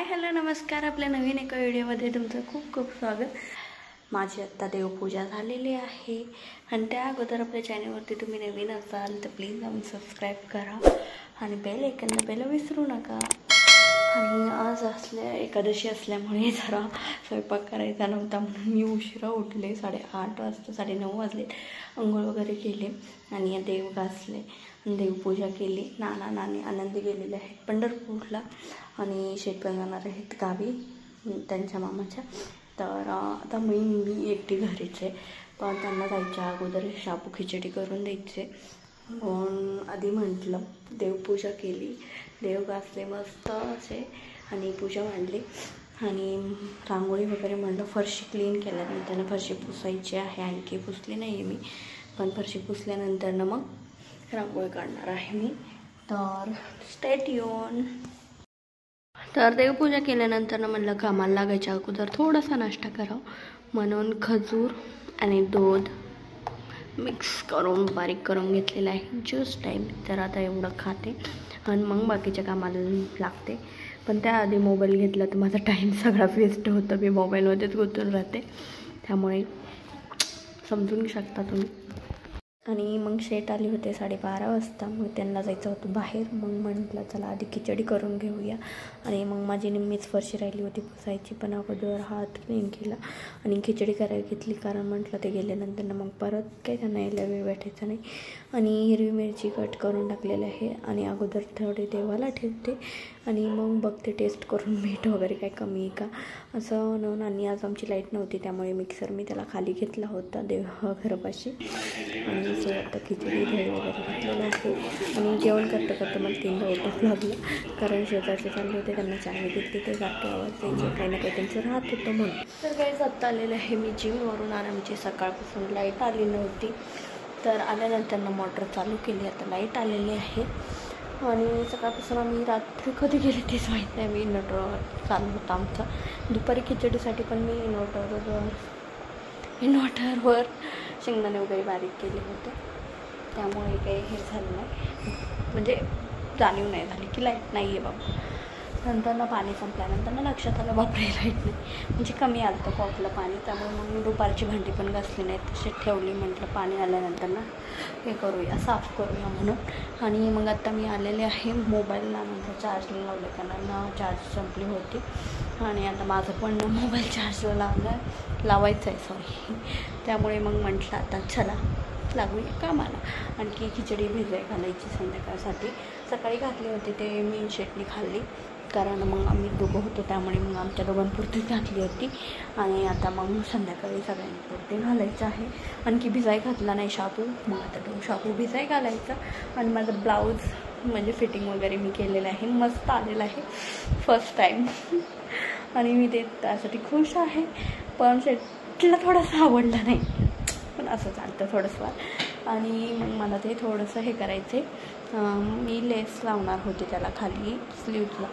Hello नमस्कार. आपल्या नवीन एका व्हिडिओमध्ये तुमचं खूप खूप स्वागत. माझी आत्ता देवपूजा झालेली आहे आणि त्या अगोदर आपल्या चॅनलवरती तुम्ही नवीन असाल तर प्लीज जाऊन सबस्क्राईब करा आणि बेल आयकॉन दाबायला विसरू नका. आणि आज एकादशी असल्यामुळे जरा स्वयंपाक करायचा नव्हता म्हणून मी उशिरा उठले. 8:30 वाजता 9:30 वाजले. अंघोळ वगैरे केले आणि देव घासले, देवपूजा केली. नाना नानी आनंदी गेलेले आहेत पंढरपूरला आणि शेत पण जाणार आहेत गावी त्यांच्या मामाच्या. तर आता मी एकटी घरीच आहे, पण त्यांना जायच्या अगोदर शाबू खिचडी करून द्यायचे म्हणून आधी म्हटलं. देवपूजा केली, देव घासले मस्त असे आणि पूजा मांडली आणि रांगोळी वगैरे म्हणलं. फरशी क्लीन केल्यानंतर फरशी पुसायची आहे, आणखी पुसली नाही आहे मी, पण फरशी पुसल्यानंतर मग रांगोळी काढणार आहे मी. तर स्टे ट्यून. तर देवपूजा केल्यानंतर म्हणलं कामाला लागायच्या अगोदर थोडासा नाश्ता करावं म्हणून खजूर आणि दूध मिक्स करून बारीक करून घेतलेलं आहे ज्यूस टाईप. तर आता एवढं खाते आणि मग बाकीच्या कामाला लागते. पण त्याआधी मोबाईल घेतला तर माझा टाईम सगळा वेस्ट होतो. मी मोबाईलमध्येच गुंतून राहते, त्यामुळे समजून शकता तुम्ही. आणि मग शेट आली होते 12:30 वाजता. मग त्यांना जायचं होतं बाहेर. मग म्हटलं चला आधी खिचडी करून घेऊया. आणि मग माझी निम्मीच फरशी राहिली होती पुसायची, पण अगोदर हात क्लीन केला आणि खिचडी करायला घेतली. कारण म्हटलं ते गेल्यानंतर मग परत काही त्यांना यायला वेळ भेटायचा नाही. आणि हिरवी मिरची कट करून टाकलेली आहे आणि अगोदर थोडे देवाला ठेवते आणि मग बघते टेस्ट करून मीठ वगैरे काय कमी आहे का असं म्हणून. आणि आज आमची लाईट नव्हती, त्यामुळे मिक्सर मी त्याला खाली घेतला होता घरापाशी. आणि आता खिचडी दही वगैरे घेतलेलं आहे आणि जेवण करता मला 3ला उठावं लागलं. कारण शेजारचे चालले होते, त्यांना चाय घेतली, ते सारखे आवाज द्यायचे, काही ना काही त्यांचं राहत होतं म्हणून. तर काही आत्ता आलेलं आहे मी जिमवरून. आणि आमची सकाळपासून लाईट आली नव्हती, तर आल्यानंतर मोटर चालू केली. आता लाईट आलेली आहे आणि सकाळपासून आम्ही रात्री कधी गेली तेच माहीत नाही. मी इन्व्हर्टर चालू होता आमचा. दुपारी खिचडीसाठी पण मी इन्व्हर्टरवर शेंगदाणे वगैरे बारीक केले होते, त्यामुळे काही हे झालं नाही, म्हणजे जाणीव नाही झाली की लाईट नाही आहे बाबा. नंतर पाणी संपल्यानंतर लक्षात आलं बापरे लाईट नाही, म्हणजे कमी आलं होतं कॉकला पाणी. त्यामुळे मग मी दुपारची भांडी पण घासली नाही, तशी ठेवली. म्हटलं पाणी आल्यानंतर हे करूया, साफ करूया म्हणून. आणि मग आता मी आलेले आहे. मोबाईलला नंतर चार्जला लावलं, कारण चार्ज संपली होती. आणि आता माझं पण मोबाईल चार्जला लावायचं आहे सॉरी. त्यामुळे मग म्हटलं आता चला लागूया कामाला. आणखी खिचडी भिजाय घालायची संध्याकाळसाठी. सकाळी घातली होती, ते मी शेटनी खाल्ली, कारण मग आम्ही दोघं होतो, त्यामुळे मग आमच्या दोघांपुरती घातली होती. आणि आता मग संध्याकाळी सगळ्यांपुरती घालायचं आहे. आणखी भिजाई घातला नाही शाबू, मग आता तो शाबू भिजाई घालायचा. आणि माझं ब्लाऊज म्हणजे फिटिंग वगैरे मी केलेलं आहे, मस्त आलेलं आहे फर्स्ट टाईम. आणि मी ते त्यासाठी खुश आहे, पण शेटला थोडंसं आवडलं नाही, पण असं चालतं थोडंसं. आणि मग मला ते थोडंसं हे करायचं आहे. मी लेस लावणार होते त्याला खाली स्लीव्हला,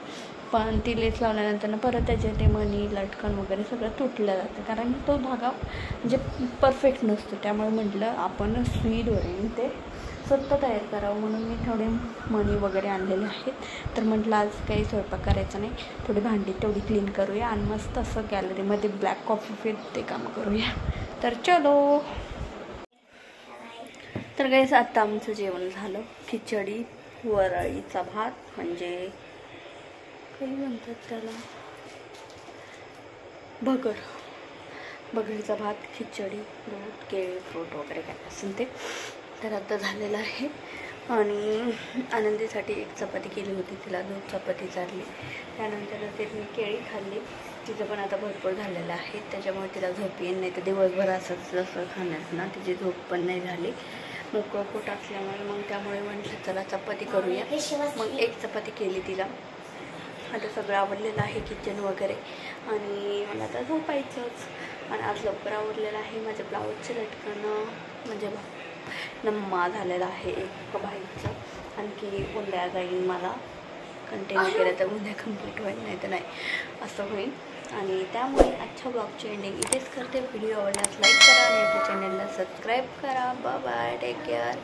पण ती लेस लावल्यानंतर परत त्याचे ते मणी लटकन वगैरे सगळं तुटलं जातं, कारण तो धागा म्हणजे परफेक्ट नसतो. त्यामुळे म्हटलं आपण सुईद्वारे ते स्वतः तयार करावं, म्हणून मी थोडे मणी वगैरे आणलेले आहेत. तर म्हटलं आज काही स्वयंपाक करायचं नाही, थोडी भांडी तेवढी क्लीन करूया आणि मस्त असं गॅलरीमध्ये ब्लॅक कॉफी पित ते काम करूया. तर चलो. तर गाईस आता आमचं जेवण झालं. खिचडी, वरळीचा भात, म्हणजे काही म्हणतात त्याला भगरीचा भात, खिचडी, दूध, केळी, फ्रूट वगैरे काय असेल ते. तर आता झालेलं आहे. आणि आनंदीसाठी एक चपाती केली होती, तिला 2 चपाती चालली. त्यानंतर ते मी केळी खाल्ली, तिचं पण आता भरपूर झालेलं आहे, त्याच्यामुळे तिला झोप येईल. नाही तर दिवसभर असंच जसं खाण्यात ना तिची झोप पण नाही झाली, मोकळं पोट असल्यामुळे. मग त्यामुळे म्हटलं चला चपाती करूया. मग एक चपाती केली तिला. आता सगळं आवडलेलं आहे किचन वगैरे, आणि मला आता झोपायचंच. आणि आज लवकर आवडलेलं आहे. माझ्या ब्लाऊजचं लटकन म्हणजे नम्मा झालेला आहे एक बाईकचं. आणखी उद्या जाईल, मला कंटिन्यू केलं तर उद्या कंप्लीट होईल, नाही तर नाही असं होईल. आणि त्यामुळे आजच्या ब्लॉगची एंडिंग इथेच करते. व्हिडिओ आवडल्यास लाईक करा आणि आपल्या चॅनलला सबस्क्राईब करा. Bye bye, take care.